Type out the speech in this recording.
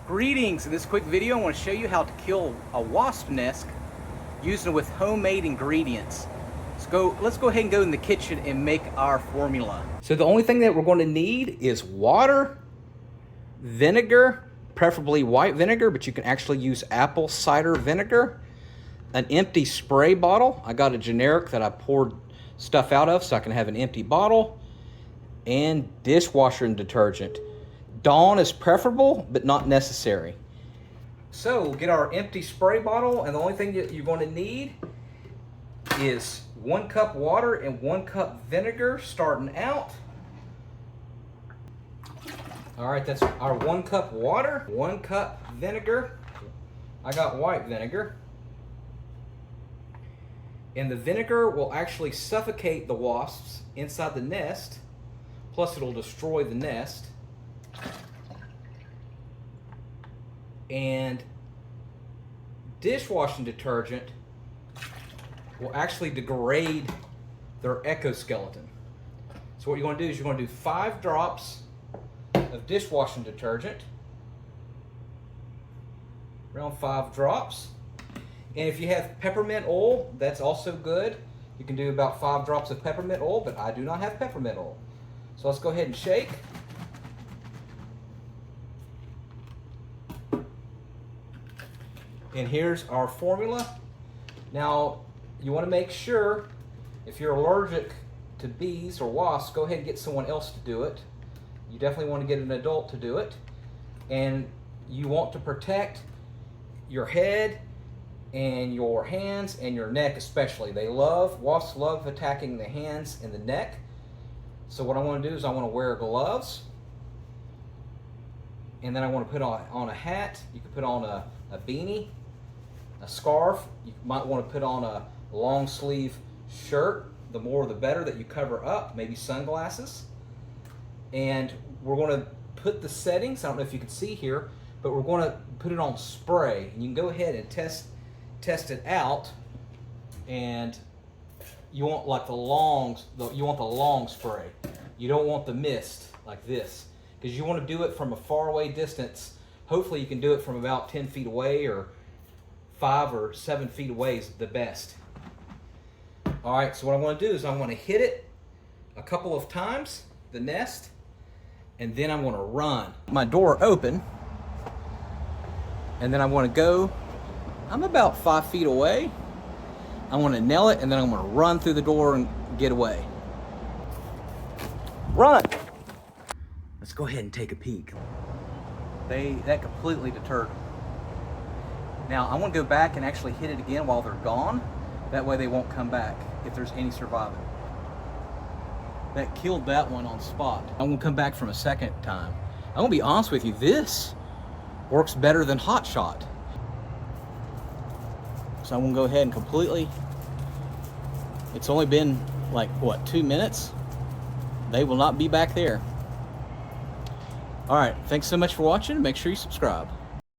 Greetings! In this quick video I want to show you how to kill a wasp nest using with homemade ingredients. Let's go ahead and go in the kitchen and make our formula. So the only thing that we're going to need is water, vinegar, preferably white vinegar, but you can actually use apple cider vinegar, an empty spray bottle. I got a generic that I poured stuff out of so I can have an empty bottle, and dishwasher detergent. Dawn is preferable, but not necessary. So we'll get our empty spray bottle, and the only thing that you're going to need is 1 cup water and 1 cup vinegar starting out. All right, that's our 1 cup water, 1 cup vinegar. I got white vinegar. And the vinegar will actually suffocate the wasps inside the nest, plus it'll destroy the nest. And dishwashing detergent will actually degrade their exoskeleton. So what you're going to do is you're going to do 5 drops of dishwashing detergent, around 5 drops. And if you have peppermint oil, that's also good. You can do about 5 drops of peppermint oil, but I do not have peppermint oil. So let's go ahead and shake. And here's our formula. Now, you want to make sure, if you're allergic to bees or wasps, go ahead and get someone else to do it. You definitely want to get an adult to do it. And you want to protect your head and your hands and your neck especially. Wasps love attacking the hands and the neck. So what I want to do is I want to wear gloves. And then I want to put on a hat. You can put on a beanie, a scarf. You might want to put on a long sleeve shirt. The more the better that you cover up, maybe sunglasses. And we're going to put the settings, I don't know if you can see here, but we're going to put it on spray. And you can go ahead and test it out. And you want like the long spray. You don't want the mist like this, because you want to do it from a far away distance. Hopefully you can do it from about 10 feet away, or 5 or 7 feet away is the best. All right, so what I want to do is I want to hit it a couple of times, the nest, and then I'm going to run. My door open, and then I want to go, I'm about 5 feet away. I want to nail it, and then I'm going to run through the door and get away. Run! Let's go ahead and take a peek. That completely deterred them. Now I want to go back and actually hit it again while they're gone. That way they won't come back if there's any surviving. That killed that one on spot. I'm going to come back from a second time. I'm going to be honest with you, this works better than Hot Shot. So I'm going to go ahead and completely, it's only been like, what, 2 minutes? They will not be back there. All right, thanks so much for watching. Make sure you subscribe.